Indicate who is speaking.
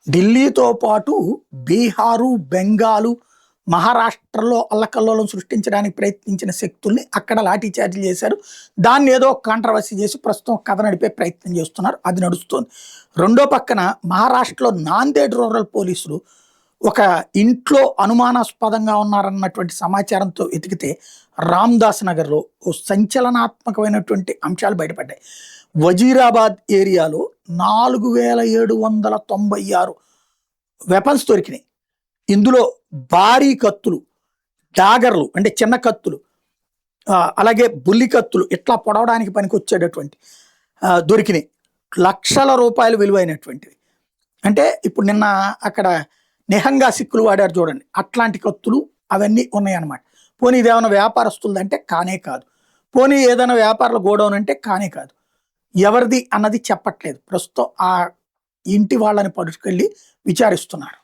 Speaker 1: ఢిల్లీతో పాటు బీహారు, బెంగాలు, మహారాష్ట్రలో అల్లకల్లోలం సృష్టించడానికి ప్రయత్నించిన శక్తుల్ని అక్కడ లాఠీ చార్జీలు చేశారు. దాన్ని ఏదో కాంట్రవర్సీ చేసి ప్రస్తుతం కథ నడిపే ప్రయత్నం చేస్తున్నారు. అది నడుస్తోంది. రెండో పక్కన మహారాష్ట్రలో నాందేడ్ రూరల్ పోలీసులు ఒక ఇంట్లో అనుమానాస్పదంగా ఉన్నారన్నటువంటి సమాచారంతో వెతికితే రామ్దాస్ నగర్లో ఓ సంచలనాత్మకమైనటువంటి అంశాలు బయటపడ్డాయి. వజీరాబాద్ ఏరియాలో 4796 వెపన్స్ దొరికినాయి. ఇందులో భారీ కత్తులు, డాగర్లు అంటే చిన్న కత్తులు, అలాగే బుల్లి కత్తులు ఇట్లా పొడవడానికి పనికొచ్చేటటువంటి దొరికినాయి. లక్షల రూపాయలు విలువైనటువంటివి. అంటే ఇప్పుడు నిన్న అక్కడ నిహంగా సిక్కులు వాడారు చూడండి, అట్లాంటి కత్తులు అవన్నీ ఉన్నాయన్నమాట. పోనీ ఇదేమైనా వ్యాపారస్తులది అంటే కానే కాదు. పోనీ ఏదైనా వ్యాపారుల గోడౌన్ అంటే కానే కాదు. ఎవరిది అన్నది చెప్పట్లేదు. ప్రస్తుతం ఆ ఇంటి వాళ్ళని పట్టుకెళ్ళి విచారిస్తున్నారు.